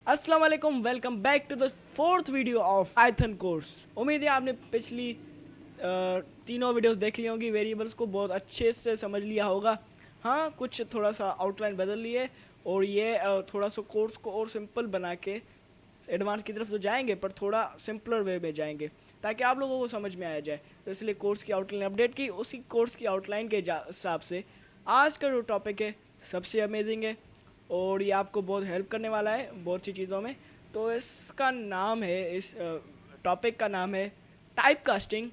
अस्सलाम वालेकुम, welcome back to the fourth video of Python course. उम्मीद है आपने पिछली तीनों वीडियोस देख ली होंगी। वेरिएबल्स को बहुत अच्छे से समझ लिया होगा। हाँ, कुछ थोड़ा सा आउटलाइन बदल लिए और ये थोड़ा सा कोर्स को और सिंपल बना के एडवांस की तरफ तो जाएंगे, पर थोड़ा सिंपलर वे में जाएंगे ताकि आप लोगों को समझ में आया जाए। तो इसलिए कोर्स की आउटलाइन अपडेट की। उसी कोर्स की आउटलाइन के हिसाब से आज का जो टॉपिक है सबसे अमेजिंग है और ये आपको बहुत हेल्प करने वाला है बहुत सी चीज़ों में। तो इसका नाम है, इस टॉपिक का नाम है टाइप कास्टिंग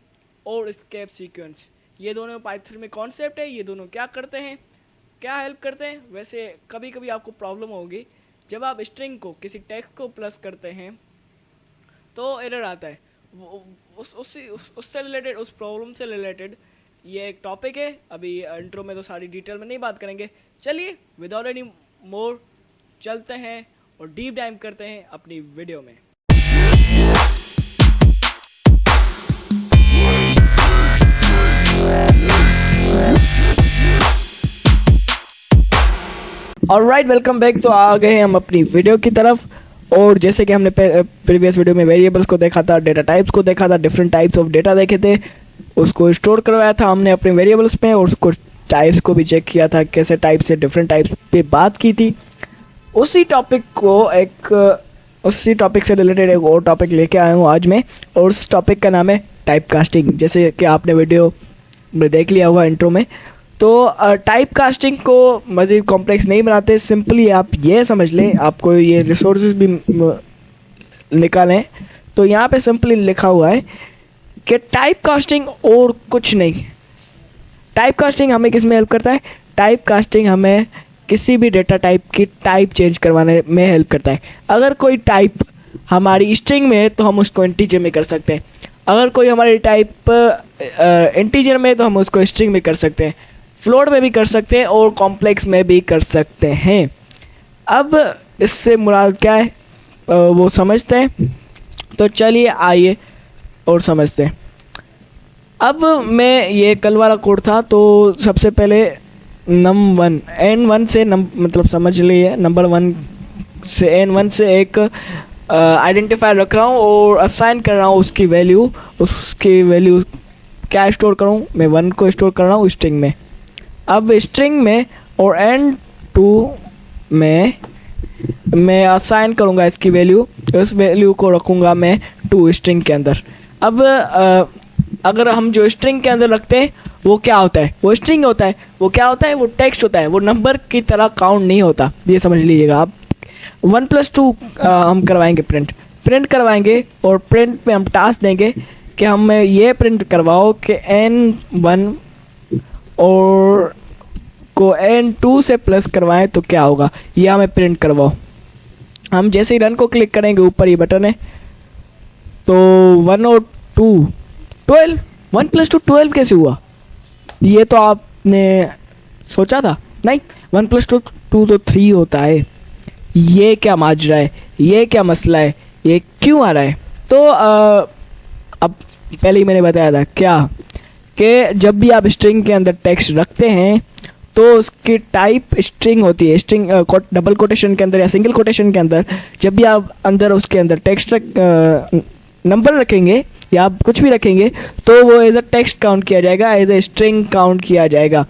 और एस्केप सीक्वेंस। ये दोनों पाइथन में कॉन्सेप्ट है। ये दोनों क्या करते हैं, क्या हेल्प करते हैं। वैसे कभी कभी आपको प्रॉब्लम होगी जब आप स्ट्रिंग को किसी टेक्स्ट को प्लस करते हैं तो एरर आता है। उससे रिलेटेड, उस प्रॉब्लम से रिलेटेड ये एक टॉपिक है। अभी इंट्रो में तो सारी डिटेल में नहीं बात करेंगे। चलिए विदाउट एनी मोर चलते हैं और डीप डाइव करते हैं अपनी वीडियो में। Alright, welcome back. तो आ गए हम अपनी वीडियो की तरफ। और जैसे कि हमने प्रीवियस वीडियो में वेरिएबल्स को देखा था, डेटा टाइप्स को देखा था, डिफरेंट टाइप्स ऑफ डेटा देखे थे, उसको स्टोर करवाया था हमने अपने वेरिएबल्स में और उसको टाइप्स को भी चेक किया था, कैसे टाइप से डिफरेंट टाइप्स पे बात की थी। उसी टॉपिक से रिलेटेड एक और टॉपिक लेके आया हूँ आज मैं, और उस टॉपिक का नाम है टाइप कास्टिंग। जैसे कि आपने वीडियो में देख लिया हुआ इंट्रो में। तो टाइप कास्टिंग को मज़ीद कॉम्प्लेक्स नहीं बनाते, सिंपली आप ये समझ लें। आपको ये रिसोर्सेज भी निकालें तो यहाँ पे सिंपली लिखा हुआ है कि टाइप कास्टिंग और कुछ नहीं। टाइप कास्टिंग हमें किस में हेल्प करता है? टाइप कास्टिंग हमें किसी भी डेटा टाइप की टाइप चेंज करवाने में हेल्प करता है। अगर कोई टाइप हमारी स्ट्रिंग में है तो हम उसको इंटीजर में कर सकते हैं। अगर कोई हमारी टाइप इंटीजर में है तो हम उसको स्ट्रिंग में कर सकते हैं, फ्लोट में भी कर सकते हैं और कॉम्प्लेक्स में भी कर सकते हैं। अब इससे मुराद क्या है वो समझते हैं। तो चलिए आइए और समझते हैं। अब मैं ये कल वाला कोड था, तो सबसे पहले num1 n1 से मतलब समझ लिए, नंबर 1 से n1 से एक आइडेंटिफायर रख रहा हूँ और असाइन कर रहा हूँ उसकी वैल्यू क्या स्टोर करूँ मैं? 1 को स्टोर कर रहा हूँ स्ट्रिंग में। अब स्ट्रिंग में और n2 में मैं असाइन करूँगा इसकी वैल्यू, उस वैल्यू को रखूँगा मैं 2 स्ट्रिंग के अंदर। अब अगर हम जो स्ट्रिंग के अंदर रखते हैं वो क्या होता है? वो स्ट्रिंग होता है। वो क्या होता है? वो टेक्स्ट होता है। वो नंबर की तरह काउंट नहीं होता, ये समझ लीजिएगा आप। 1+2 हम करवाएंगे, प्रिंट करवाएंगे और प्रिंट में हम टास्क देंगे कि हमें ये प्रिंट करवाओ कि n1 और को n2 से प्लस करवाएं तो क्या होगा, ये हमें प्रिंट करवाओ। हम जैसे ही रन को क्लिक करेंगे, ऊपर ये बटन है, तो 1 और 2 12, 1+2 12 कैसे हुआ? ये तो आपने सोचा था नहीं, 1+2 तो 3 होता है। ये क्या माजरा है? ये क्या मसला है? ये क्यों आ रहा है? तो अब पहले ही मैंने बताया था क्या कि जब भी आप स्ट्रिंग के अंदर टेक्स्ट रखते हैं तो उसकी टाइप स्ट्रिंग होती है। स्ट्रिंग डबल कोटेशन के अंदर या सिंगल कोटेशन के अंदर जब भी आप अंदर उसके अंदर टेक्स्ट नंबर रखेंगे या आप कुछ भी रखेंगे तो वो एज अ टेक्स्ट काउंट किया जाएगा, एज अ स्ट्रिंग काउंट किया जाएगा।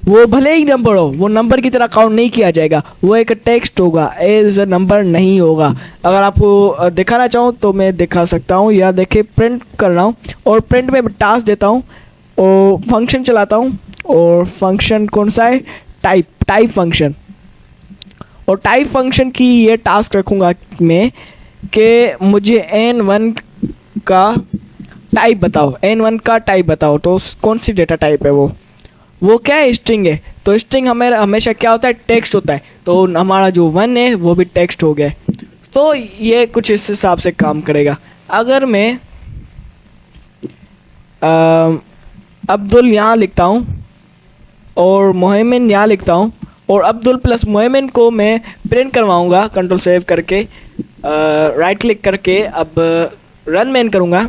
वो भले ही नंबर हो, वो नंबर की तरह काउंट नहीं किया जाएगा, वो एक टेक्स्ट होगा, एज अ नंबर नहीं होगा। अगर आपको दिखाना चाहूँ तो मैं दिखा सकता हूँ। या देखिए, प्रिंट कर रहा हूँ और प्रिंट में टास्क देता हूँ और फंक्शन चलाता हूँ। और फंक्शन कौन सा है? Type function. और टाइप फंक्शन की ये टास्क रखूँगा मैं कि मुझे n1 का टाइप बताओ, n1 का टाइप बताओ। तो कौन सी डेटा टाइप है? वो क्या है? स्ट्रिंग है। तो स्ट्रिंग हमें हमेशा क्या होता है? टेक्स्ट होता है। तो हमारा जो 1 है वो भी टेक्स्ट हो गया। तो ये कुछ इस हिसाब से काम करेगा। अगर मैं अब्दुल यहाँ लिखता हूँ और मोहम्मद यहाँ लिखता हूँ और अब्दुल प्लस मोहम्मद को मैं प्रिंट करवाऊँगा कंट्रोल सेव करके, राइट क्लिक करके अब रन मैन करूँगा,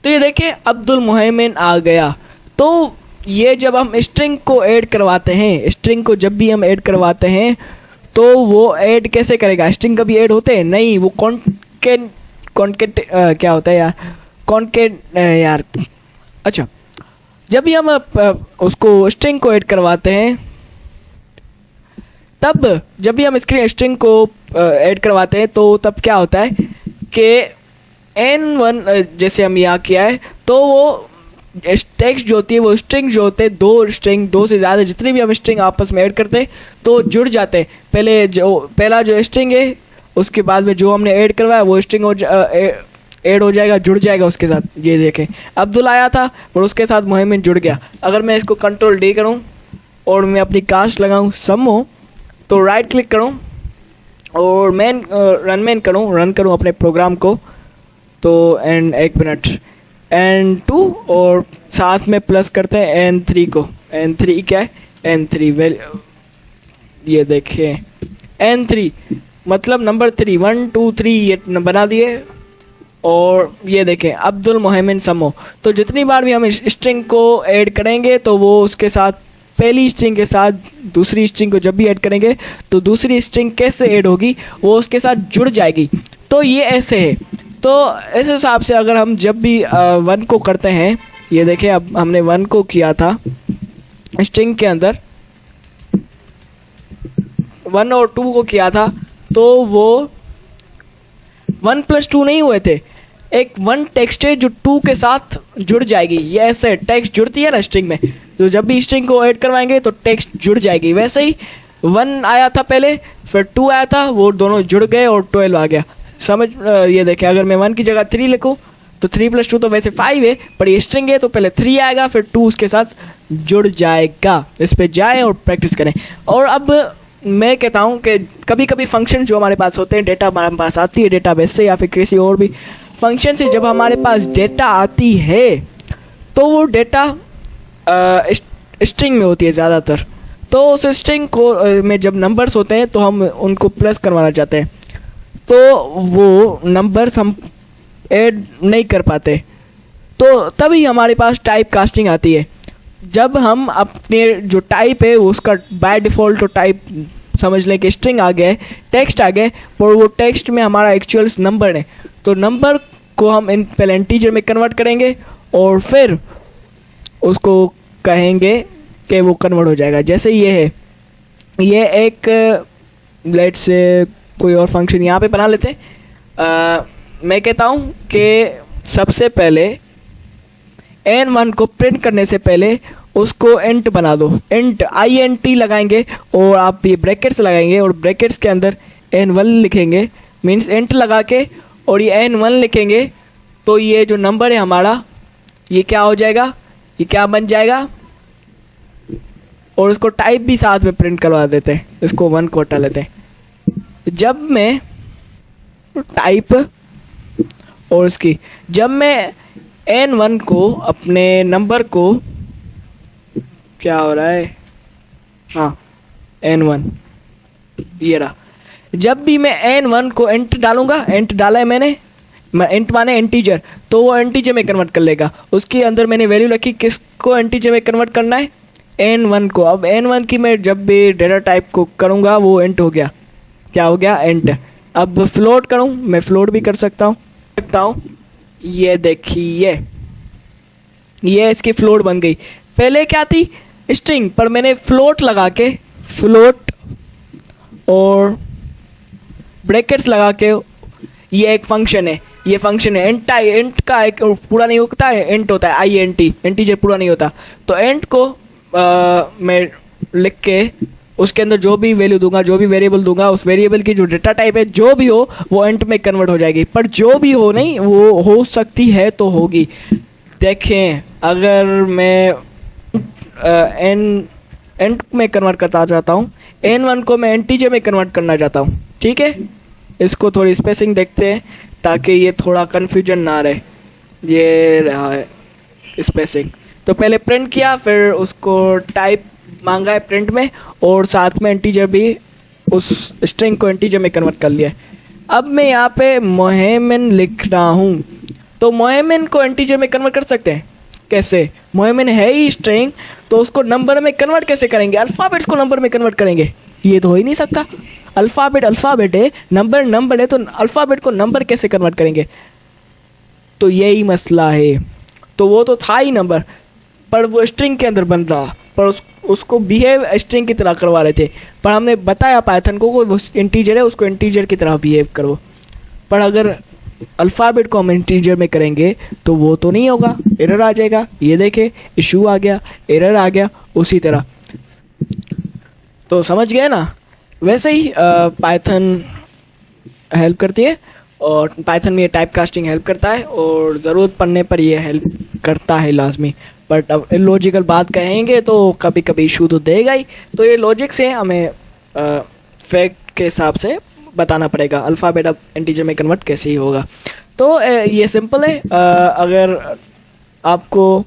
तो ये देखिए अब्दुल मोहम्मद आ गया। तो ये जब हम स्ट्रिंग को ऐड करवाते हैं, स्ट्रिंग को जब भी हम ऐड करवाते हैं तो वो ऐड कैसे करेगा? स्ट्रिंग कभी ऐड होते हैं नहीं, वो कॉन्केट क्या होता है यार, कॉन्केट यार, अच्छा, जब भी हम उसको स्ट्रिंग को ऐड करवाते हैं, तब जब भी हम स्ट्रिंग को ऐड करवाते हैं तो तब क्या होता है कि n1 जैसे हम यहाँ किया है, तो वो टेक्स्ट जो होती है, वो स्ट्रिंग जो होते हैं, दो से ज़्यादा जितनी भी हम स्ट्रिंग आपस में ऐड करते हैं तो जुड़ जाते हैं। पहला जो स्ट्रिंग है, उसके बाद में जो हमने ऐड करवाया वो स्ट्रिंग ऐड हो जाएगा, जुड़ जाएगा उसके साथ। ये देखें, अब्दुल आया था और उसके साथ मोहम्मद जुड़ गया। अगर मैं इसको कंट्रोल डी करूँ और मैं अपनी कास्ट लगाऊँ समो, तो राइट क्लिक करूँ और रन करूँ अपने प्रोग्राम को, तो एंड एक मिनट n2 और साथ में प्लस करते हैं n3 को। n3 क्या है? n3 ये देखिए n3 मतलब नंबर 3, 1 2 3 ये बना दिए। और ये देखें अब्दुल मोहम्मद समो। तो जितनी बार भी हम स्ट्रिंग को ऐड करेंगे तो वो उसके साथ पहली स्ट्रिंग के साथ दूसरी स्ट्रिंग को जब भी ऐड करेंगे तो दूसरी स्ट्रिंग कैसे ऐड होगी, वो उसके साथ जुड़ जाएगी। तो ये ऐसे है। तो इस हिसाब से अगर हम जब भी 1 को करते हैं, ये देखें अब हमने 1 को किया था स्ट्रिंग के अंदर, 1 और 2 को किया था, तो वो 1 + 2 नहीं हुए थे, एक 1 टेक्स्ट है जो 2 के साथ जुड़ जाएगी। ये ऐसे टेक्स्ट जुड़ती है ना स्ट्रिंग में, तो जब भी स्ट्रिंग को ऐड करवाएंगे तो टेक्स्ट जुड़ जाएगी। वैसे ही 1 आया था पहले, फिर 2 आया था, वो दोनों जुड़ गए और 12 आ गया। समझ ये देखें, अगर मैं 1 की जगह 3 लिखूँ तो 3 + 2 तो वैसे 5 है, पर ये स्ट्रिंग है तो पहले 3 आएगा, फिर 2 उसके साथ जुड़ जाएगा। इस पे जाएं और प्रैक्टिस करें। और अब मैं कहता हूँ कि कभी कभी फंक्शन जो हमारे पास होते हैं, डेटा हमारे पास आती है डेटाबेस से या फिर किसी और भी फंक्शन से, जब हमारे पास डेटा आती है तो वो डेटा स्ट्रिंग में होती है ज़्यादातर। तो उस स्ट्रिंग को में जब नंबर्स होते हैं तो हम उनको प्लस करवाना चाहते हैं, तो वो नंबर्स हम ऐड नहीं कर पाते, तो तभी हमारे पास टाइप कास्टिंग आती है। जब हम अपने जो टाइप है उसका बाय डिफ़ॉल्ट तो टाइप समझ लें कि स्ट्रिंग आ गया है, टेक्स्ट आ गया, और वो टेक्स्ट में हमारा एक्चुअल नंबर है, तो नंबर को हम पहले इंटीजर में कन्वर्ट करेंगे और फिर उसको कहेंगे कि वो कन्वर्ट हो जाएगा। जैसे ये है, ये एक लेट्स से कोई और फंक्शन यहाँ पे बना लेते हैं। मैं कहता हूँ कि सबसे पहले n1 को प्रिंट करने से पहले उसको इंट बना दो, इंट int लगाएंगे और आप ये ब्रैकेट्स लगाएंगे और ब्रैकेट्स के अंदर n1 लिखेंगे, मीन्स इंट लगा के और ये n1 लिखेंगे, तो ये जो नंबर है हमारा ये क्या हो जाएगा, ये क्या बन जाएगा। और उसको टाइप भी साथ में प्रिंट करवा देते हैं, इसको 1 को हटा लेते हैं। जब मैं टाइप और उसकी जब मैं n1 को अपने नंबर को क्या हो रहा है, हाँ n1 ये रहा, जब भी मैं n1 को इंट डालूंगा, इंट डाला है मैंने, इंट माने इंटीजर, तो वो इंटीजर में कन्वर्ट कर लेगा। उसके अंदर मैंने वैल्यू रखी, किसको इंटीजर में कन्वर्ट करना है, n1 को। अब n1 की मैं जब भी डेटा टाइप को करूँगा वो इंट हो गया, क्या हो गया, इंट। अब फ्लोट करूँ, मैं फ्लोट भी कर सकता हूँ, ये देखिए ये इसकी फ्लोट बन गई। पहले क्या थी, स्ट्रिंग, पर मैंने फ्लोट लगा के, फ्लोट और ब्रैकेट्स लगा के, ये एक फंक्शन है, ये फंक्शन है इंट का एक पूरा नहीं होता है, इंट होता है int, इंटीजर पूरा नहीं होता। तो इंट को मैं लिख के उसके अंदर जो भी वैल्यू दूंगा, जो भी वेरिएबल दूंगा, उस वेरिएबल की जो डेटा टाइप है जो भी हो वो इंट में कन्वर्ट हो जाएगी। पर जो भी हो नहीं, वो हो सकती है तो होगी। देखें अगर मैं इंट में कन्वर्ट करना चाहता हूँ, n1 को मैं इंटीजर में कन्वर्ट करना चाहता हूँ, ठीक है। इसको थोड़ी स्पेसिंग देखते हैं ताकि ये थोड़ा कन्फ्यूजन ना रहे। ये रहा है स्पेसिंग। तो पहले प्रिंट किया, फिर उसको टाइप मांगा है प्रिंट में, और साथ में इंटीजर भी, उस स्ट्रिंग को इंटीजर में कन्वर्ट कर लिया। अब मैं यहाँ पे मोहम्मद लिख रहा हूँ, तो मोहम्मद को इंटीजर में कन्वर्ट कर सकते हैं कैसे, मोहम्मद है ही स्ट्रिंग, तो उसको नंबर में कन्वर्ट कैसे करेंगे, अल्फ़ाबेट्स को नंबर में कन्वर्ट करेंगे, ये तो हो ही नहीं सकता। अल्फ़ाबेट है, नंबर है, तो अल्फ़ाबेट को नंबर कैसे कन्वर्ट करेंगे? तो यही मसला है। तो वो तो था ही नंबर, पर वो स्ट्रिंग के अंदर बन रहा, पर उसको बिहेव स्ट्रिंग की तरह करवा रहे थे। पर हमने बताया पाइथन को वो इंटीजर है, उसको इंटीजर की तरह बिहेव करो। पर अगर अल्फ़ाबेट को हम इंटीजर में करेंगे तो वो तो नहीं होगा, एरर आ जाएगा। ये देखे, इशू आ गया, एरर आ गया, उसी तरह। तो समझ गए ना? वैसे ही पाइथन हेल्प करती है, और पाइथन में ये टाइप कास्टिंग हेल्प करता है, और ज़रूरत पड़ने पर ये हेल्प करता है लाजमी। बट अब इलॉजिकल बात कहेंगे तो कभी कभी इशू तो देगा ही। तो ये लॉजिक से हमें फैक्ट के हिसाब से बताना पड़ेगा अल्फ़ाबेट अब इंटीजर में कन्वर्ट कैसे ही होगा। तो ये सिंपल है। अगर आपको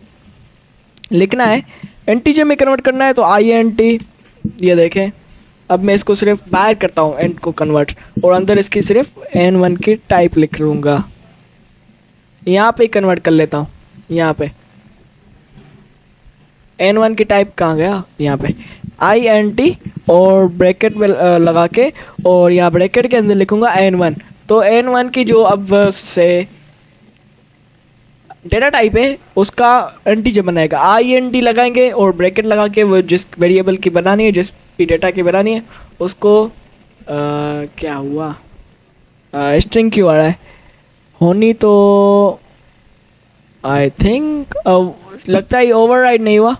लिखना है इंटीजर में कन्वर्ट करना है तो INT, ये देखें, अब मैं इसको सिर्फ बाहर करता हूँ एंड को कन्वर्ट, और अंदर इसकी सिर्फ N1 की टाइप लिख लूँगा। यहाँ पे कन्वर्ट कर लेता हूँ, यहाँ पे N1 की टाइप कहाँ गया, यहाँ पे INT और ब्रैकेट में लगा के, और यहाँ ब्रैकेट के अंदर लिखूँगा N1। तो N1 की जो अब से डेटा टाइप है उसका इंटीजर बनाएगा, INT लगाएंगे और ब्रैकेट लगा के वो जिस वेरिएबल की बनानी है, जिस भी डेटा की बनानी है उसको क्या हुआ, स्ट्रिंग क्यों आ रहा है, होनी तो आई थिंक लगता है ओवरराइड नहीं हुआ।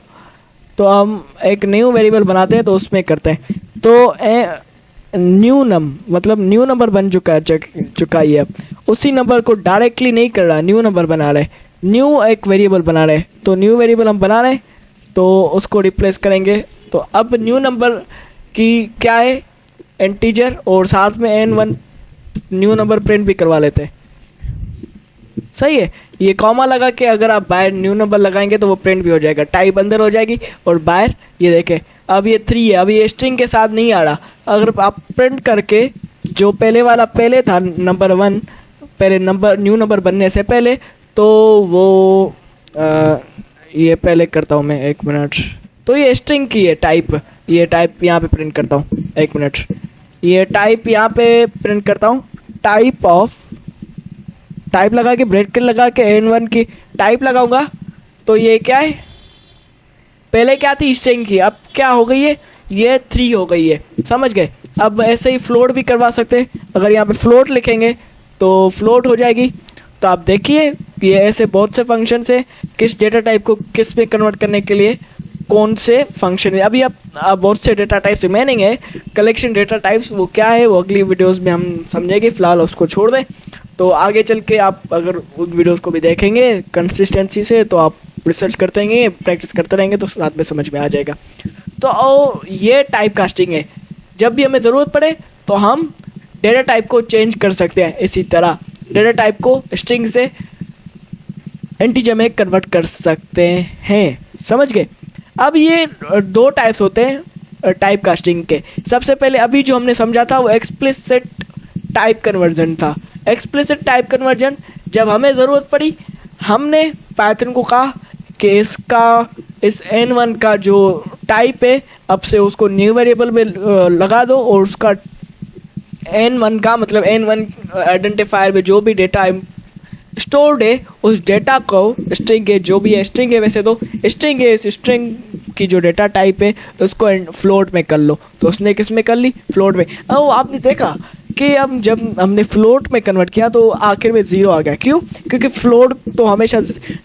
तो हम एक न्यू वेरिएबल बनाते हैं, तो उसमें करते हैं। तो न्यू मतलब न्यू नंबर बन चुका ही है। उसी नंबर को डायरेक्टली नहीं कर रहा, न्यू नंबर बना रहे, न्यू एक वेरिएबल बना रहे। तो न्यू वेरिएबल हम बना रहे तो उसको रिप्लेस करेंगे। तो अब न्यू नंबर की क्या है, इंटीजर, और साथ में N1 न्यू नंबर प्रिंट भी करवा लेते हैं। सही है। ये कॉमा लगा के अगर आप बाहर न्यू नंबर लगाएंगे तो वो प्रिंट भी हो जाएगा, टाइप अंदर हो जाएगी और बाहर ये देखें अब ये 3 है, अब ये स्ट्रिंग के साथ नहीं आ रहा। अगर आप प्रिंट करके जो पहले वाला पहले था नंबर 1, पहले नंबर न्यू नंबर बनने से पहले, तो वो ये पहले करता हूँ मैं, 1 मिनट। तो ये स्ट्रिंग की है टाइप, ये टाइप यहाँ पे प्रिंट करता हूँ, 1 मिनट। ये टाइप यहाँ पे प्रिंट करता हूँ, टाइप ऑफ, टाइप लगा के ब्रैकेट लगा के N1 की टाइप लगाऊंगा। तो ये क्या है, पहले क्या थी स्ट्रिंग की, अब क्या हो गई है, ये 3 हो गई है। समझ गए? अब ऐसे ही फ्लोट भी करवा सकते हैं। अगर यहाँ पे फ्लोट लिखेंगे तो फ्लोट हो जाएगी। तो आप देखिए ये ऐसे बहुत से फंक्शन है, किस डेटा टाइप को किस में कन्वर्ट करने के लिए कौन से फंक्शन है। अभी आप बहुत से डेटा टाइप्स रिमेनिंग है, कलेक्शन डेटा टाइप्स, वो क्या है वो अगली वीडियोस में हम समझेंगे। फिलहाल उसको छोड़ दें। तो आगे चल के आप अगर उन वीडियोस को भी देखेंगे कंसिस्टेंसी से, तो आप रिसर्च करते रहेंगे, प्रैक्टिस करते रहेंगे, तो साथ में समझ में आ जाएगा। तो ये टाइप कास्टिंग है। जब भी हमें ज़रूरत पड़े तो हम डेटा टाइप को चेंज कर सकते हैं। इसी तरह डेटा टाइप को स्ट्रिंग से इंटीजर में कन्वर्ट कर सकते हैं। समझ गए? अब ये 2 टाइप्स होते हैं टाइप कास्टिंग के। सबसे पहले अभी जो हमने समझा था वो एक्सप्लिसिट टाइप कन्वर्जन था। एक्सप्लिसिट टाइप कन्वर्जन, जब हमें ज़रूरत पड़ी हमने पाइथन को कहा कि इस N1 का जो टाइप है अब से उसको न्यू वेरिएबल में लगा दो, और उसका N1 का मतलब N1 आइडेंटिफायर में जो भी डेटा स्टोर्ड है उस डेटा को, स्ट्रिंग है जो भी है, स्ट्रिंग है वैसे तो स्ट्रिंग है, इस स्ट्रिंग की जो डेटा टाइप है उसको फ्लोट में कर लो। तो उसने किस में कर ली, फ्लोट में। अब आपने देखा कि अब जब हमने फ्लोट में कन्वर्ट किया तो आखिर में 0 आ गया। क्यों? क्योंकि फ्लोट तो हमेशा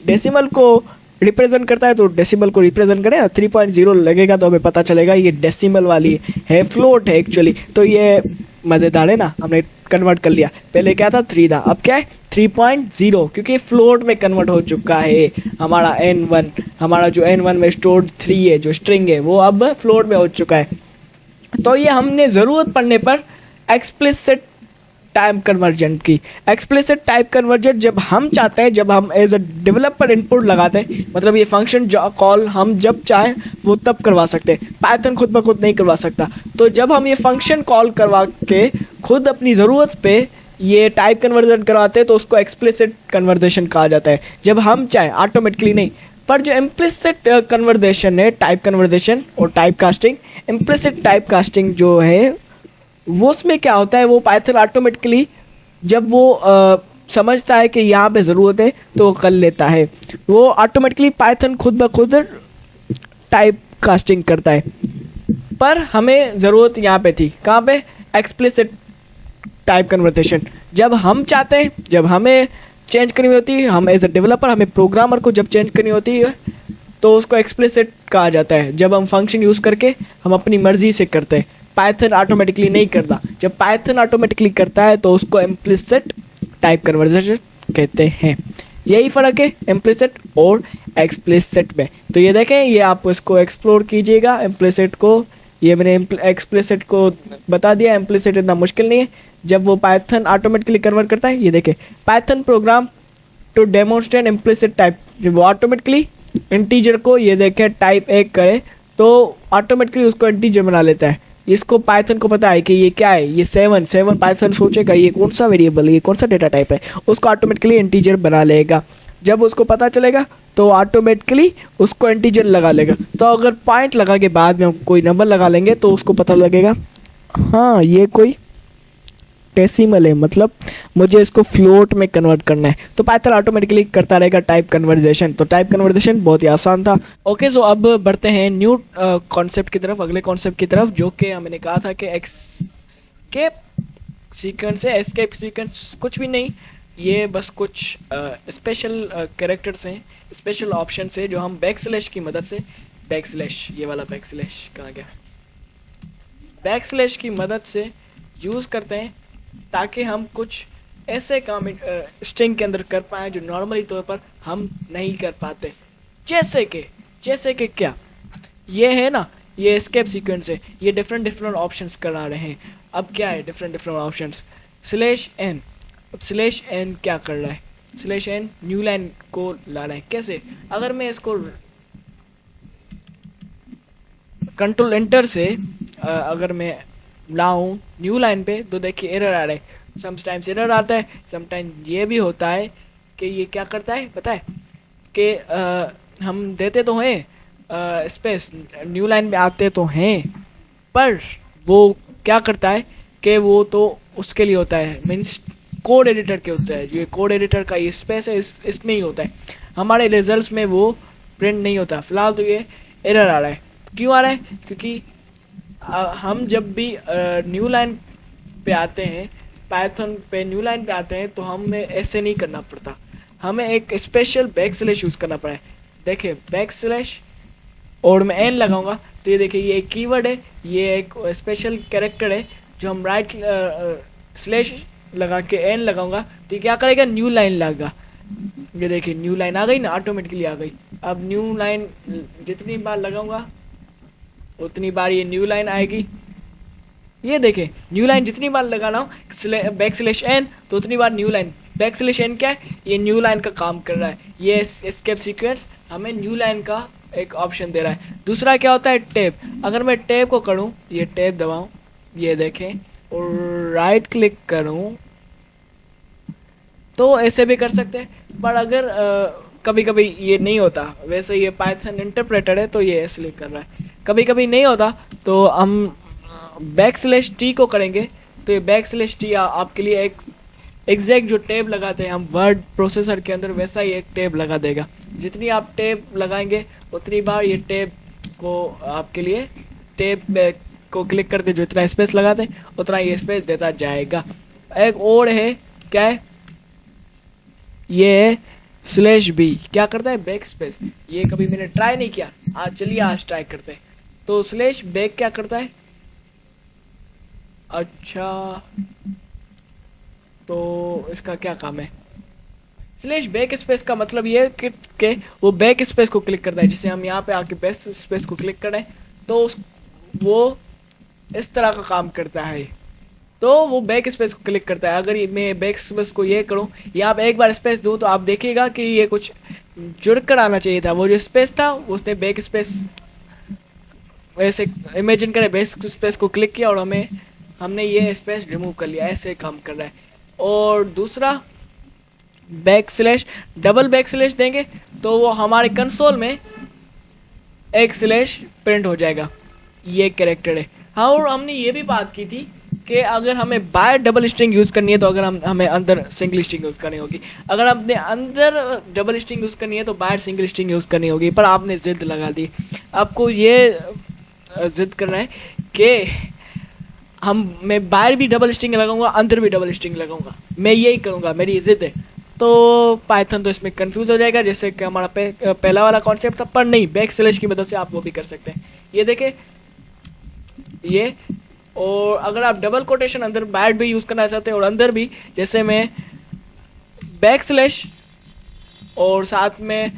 डेसिमल को रिप्रेजेंट करता है, तो डेसिमल को रिप्रेजेंट करें 3.0 लगेगा तो हमें पता चलेगा ये डेसिमल वाली है, फ्लोट है एक्चुअली। तो ये मज़ेदार है ना, हमने कन्वर्ट कर लिया। पहले क्या था 3 था, अब क्या है 3.0, क्योंकि फ्लोट में कन्वर्ट हो चुका है हमारा N1। हमारा जो N1 में स्टोर्ड 3 है जो स्ट्रिंग है वो अब फ्लोट में हो चुका है। तो ये हमने ज़रूरत पड़ने पर एक्सप्लिसिट टाइप कन्वर्जन की। एक्सप्लिसिट टाइप कन्वर्जन जब हम चाहते हैं, जब हम एज अ डेवलपर इनपुट लगाते हैं, मतलब ये फंक्शन कॉल हम जब चाहें वो तब करवा सकते हैं, पाइथन खुद ब खुद नहीं करवा सकता। तो जब हम ये फंक्शन कॉल करवा के खुद अपनी ज़रूरत पे ये टाइप कन्वर्जन करवाते हैं तो उसको एक्सप्लिसिट कन्वर्जेशन कहा जाता है। जब हम चाहें, ऑटोमेटिकली नहीं। पर जो इम्प्लिसिट कन्वर्जेशन है, टाइप कन्वर्जेशन और type casting, implicit type casting जो है वो उसमें क्या होता है, वो पाइथन ऑटोमेटिकली जब वो समझता है कि यहाँ पे ज़रूरत है तो वो कर लेता है। वो ऑटोमेटिकली पाइथन खुद ब खुद टाइप कास्टिंग करता है। पर हमें ज़रूरत यहाँ पे थी, कहाँ पे, एक्सप्लिसिट टाइप कन्वर्सेशन। जब हम चाहते हैं, जब हमें चेंज करनी होती है, हम एज अ डेवलपर, हमें प्रोग्रामर को जब चेंज करनी होती है तो उसको एक्सप्लिसिट कहा जाता है। जब हम फंक्शन यूज़ करके हम अपनी मर्ज़ी से करते हैं, पाइथन ऑटोमेटिकली नहीं करता। जब पाइथन ऑटोमेटिकली करता है तो उसको इम्प्लिसिट टाइप कन्वर्सेशन कहते हैं। यही फ़र्क है इम्प्लिसिट और एक्सप्लिसिट में। तो ये देखें, ये आप इसको एक्सप्लोर कीजिएगा इम्प्लिसिट को। ये मैंने एक्सप्लिसिट को बता दिया, इम्प्लिसिट इतना मुश्किल नहीं है। जब वो पाइथन ऑटोमेटिकली कन्वर्ट करता है, ये देखें, Python program to demonstrate implicit type. जब वो ऑटोमेटिकली इंटीजर को, ये देखें, टाइप 1 करे तो ऑटोमेटिकली उसको इंटीजर बना लेता है। इसको पाइथन को पता है कि ये क्या है, ये 7 पाइथन सोचेगा ये कौन सा वेरिएबल है, ये कौन सा डेटा टाइप है, उसको ऑटोमेटिकली इंटीजर बना लेगा। जब उसको पता चलेगा तो ऑटोमेटिकली उसको इंटीजर लगा लेगा। तो अगर पॉइंट लगा के बाद में हम कोई नंबर लगा लेंगे तो उसको पता लगेगा हाँ ये कोई डेसिमल है, मतलब मुझे इसको फ्लोट में कन्वर्ट करना है। तो पाइथन ऑटोमेटिकली करता रहेगा टाइप कन्वर्जेशन। तो टाइप कन्वर्जेशन बहुत ही आसान था। ओके, सो अब बढ़ते हैं न्यू कॉन्सेप्ट की तरफ, अगले कॉन्सेप्ट की तरफ, जो कि मैंने कहा था कि एस्केप सीक्वेंस है। एस्केप सीक्वेंस कुछ भी नहीं, ये बस कुछ स्पेशल कैरेक्टर्स हैं, स्पेशल ऑप्शन है जो हम बैकस्लैश की मदद से, बैकस्लैश, ये वाला बैकस्लैश कहाँ गया, बैकस्लैश की मदद से यूज़ करते हैं ताकि हम कुछ ऐसे काम स्ट्रिंग के अंदर कर पाएँ जो नॉर्मली तौर पर हम नहीं कर पाते। जैसे कि क्या, ये है ना, ये एस्केप सीक्वेंस है, ये डिफरेंट ऑप्शंस करा रहे हैं। अब क्या है डिफरेंट ऑप्शंस, /n। अब /n क्या कर रहा है, /n न्यू लाइन को ला रहा है। कैसे, अगर मैं इसको कंट्रोल एंटर से अगर मैं लाऊं न्यू लाइन पे तो देखिए एरर आ रहा है। समटाइम्स एरर आता है, समटाइम्स ये भी होता है कि ये क्या करता है पता है कि हम देते तो हैं स्पेस, न्यू लाइन पे आते तो हैं, पर वो क्या करता है कि वो तो उसके लिए होता है, मीन्स कोड एडिटर के होता है। ये कोड एडिटर का ये स्पेस है, इसमें ही होता है। हमारे रिजल्ट्स में वो प्रिंट नहीं होता। फिलहाल तो ये एरर आ रहा है। क्यों आ रहा है, क्योंकि हम जब भी न्यू लाइन पे आते हैं, पाइथन पे न्यू लाइन पे आते हैं, तो हमें ऐसे नहीं करना पड़ता, हमें एक स्पेशल बैकस्लैश यूज़ करना पड़ा है। देखिए बैकस्लैश और मैं एन लगाऊंगा तो ये देखिए ये एक कीवर्ड है, ये एक स्पेशल कैरेक्टर है जो हम राइट स्लैश लगा के एन लगाऊंगा तो ये क्या करेगा, न्यू लाइन लाएगा। ये देखिए न्यू लाइन आ गई ना, ऑटोमेटिकली आ गई। अब न्यू लाइन जितनी बार लगाऊंगा उतनी बार ये न्यू लाइन आएगी। ये देखें न्यू लाइन जितनी बार लगाना हो /n तो उतनी बार न्यू लाइन। /n क्या है, ये न्यू लाइन का काम कर रहा है। ये एस्केप सीक्वेंस हमें न्यू लाइन का एक ऑप्शन दे रहा है। दूसरा क्या होता है, टैब। अगर मैं टैब को करूं, ये टैब दबाऊं, ये देखें, और राइट क्लिक करूं तो ऐसे भी कर सकते हैं। पर अगर कभी कभी ये नहीं होता, वैसे ये पाइथन इंटरप्रेटर है तो ये इसलिए कर रहा है। कभी कभी नहीं होता तो हम /t को करेंगे तो ये /t आपके लिए एक एग्जैक्ट जो टैब लगाते हैं हम वर्ड प्रोसेसर के अंदर, वैसा ही एक टैब लगा देगा। जितनी आप टैब लगाएंगे उतनी बार ये टैब को आपके लिए, टैब को क्लिक करते जो इतना स्पेस लगाते उतना ये स्पेस देता जाएगा। एक और है, क्या है, ये /b क्या करता है, बैक स्पेस। ये कभी मैंने ट्राई नहीं किया, आज चलिए आज ट्राई करते हैं। तो /back क्या करता है, अच्छा तो इसका क्या काम है, /back स्पेस का मतलब ये है कि वो बैक स्पेस को क्लिक करता है। जिसे हम यहाँ पे आके बैक स्पेस को क्लिक करें तो वो इस तरह का काम करता है। तो वो बैक स्पेस को क्लिक करता है। अगर मैं बैक स्पेस को ये करूँ, यहाँ पे एक बार स्पेस दूँ तो आप देखिएगा कि ये कुछ जुड़ कर आना चाहिए था। वो जो स्पेस था उसने बैक स्पेस, ऐसे इमेजिन करें बैक स्पेस को क्लिक किया और हमने ये स्पेस रिमूव कर लिया, ऐसे काम कर रहा है। और दूसरा डबल बैकस्लैश देंगे तो वो हमारे कंसोल में एक स्लैश प्रिंट हो जाएगा। ये कैरेक्टर है। हाँ, और हमने ये भी बात की थी कि अगर हमें बाहर डबल स्ट्रिंग यूज़ करनी है तो अगर हमें अंदर सिंगल स्ट्रिंग यूज़ करनी होगी, अगर हमने अंदर डबल स्ट्रिंग यूज़ करनी है तो बाहर सिंगल स्ट्रिंग यूज़ करनी होगी। पर आपने ज़िद लगा दी, आपको ये ज़िद करना है कि मैं बाहर भी डबल स्ट्रिंग लगाऊंगा, अंदर भी डबल स्ट्रिंग लगाऊंगा, मैं यही करूंगा, मेरी ज़िद है। तो पाइथन तो इसमें कंफ्यूज हो जाएगा, जैसे कि हमारा पहला वाला कॉन्सेप्ट था। पर नहीं, बैक स्लैश की मदद से आप वो भी कर सकते हैं। ये देखें, ये। और अगर आप डबल कोटेशन अंदर बाहर भी यूज़ करना चाहते हैं और अंदर भी, जैसे मैं बैक स्लैश और साथ में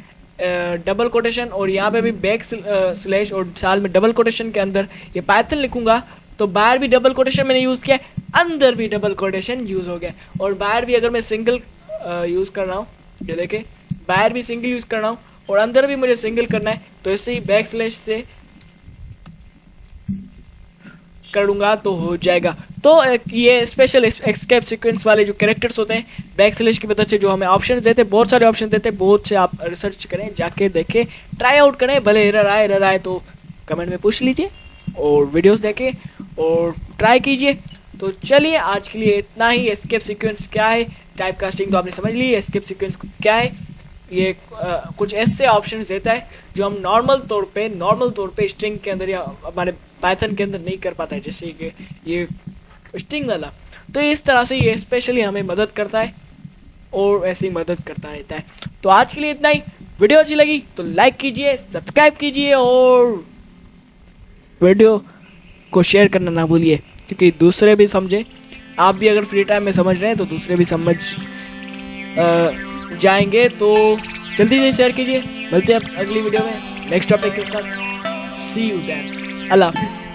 डबल कोटेशन और यहाँ पे भी बैक स्लैश और साथ में डबल कोटेशन के अंदर ये पाइथन लिखूंगा, तो बाहर भी डबल कोटेशन मैंने यूज़ किया, अंदर भी डबल कोटेशन यूज़ हो गया। और बाहर भी अगर मैं सिंगल यूज़ कर रहा हूँ, ये देखें, बाहर भी सिंगल यूज़ कर रहा हूँ और अंदर भी मुझे सिंगल करना है, तो इससे ही बैक स्लैश से करूँगा तो हो जाएगा। तो ये स्पेशल एस्केप सीक्वेंस वाले जो कैरेक्टर्स होते हैं, बैक स्लैश की मदद से जो हमें ऑप्शन देते हैं, बहुत सारे ऑप्शन देते हैं, बहुत से आप रिसर्च करें, जाके देखें, ट्राई आउट करें। भले एरर आए तो कमेंट में पूछ लीजिए और वीडियोस देखें और ट्राई कीजिए। तो चलिए, आज के लिए इतना ही। एस्केप सीक्वेंस क्या है, टाइप कास्टिंग तो आपने समझ ली, एस्केप सीक्वेंस क्या है। ये कुछ ऐसे ऑप्शन देता है जो हम नॉर्मल तौर पे स्ट्रिंग के अंदर या हमारे पाइथन के अंदर नहीं कर पाता है, जैसे कि ये स्ट्रिंग वाला। तो इस तरह से ये स्पेशली हमें मदद करता है और ऐसे ही मदद करता रहता है। तो आज के लिए इतना ही। वीडियो अच्छी लगी तो लाइक कीजिए, सब्सक्राइब कीजिए और वीडियो को शेयर करना ना भूलिए, क्योंकि दूसरे भी समझे। आप भी अगर फ्री टाइम में समझ रहे हैं तो दूसरे भी समझ जाएंगे। तो जल्दी से शेयर कीजिए। मिलते हैं अगली वीडियो में नेक्स्ट टॉपिक के साथ। सी यू देन। अल्लाह हाफिज़।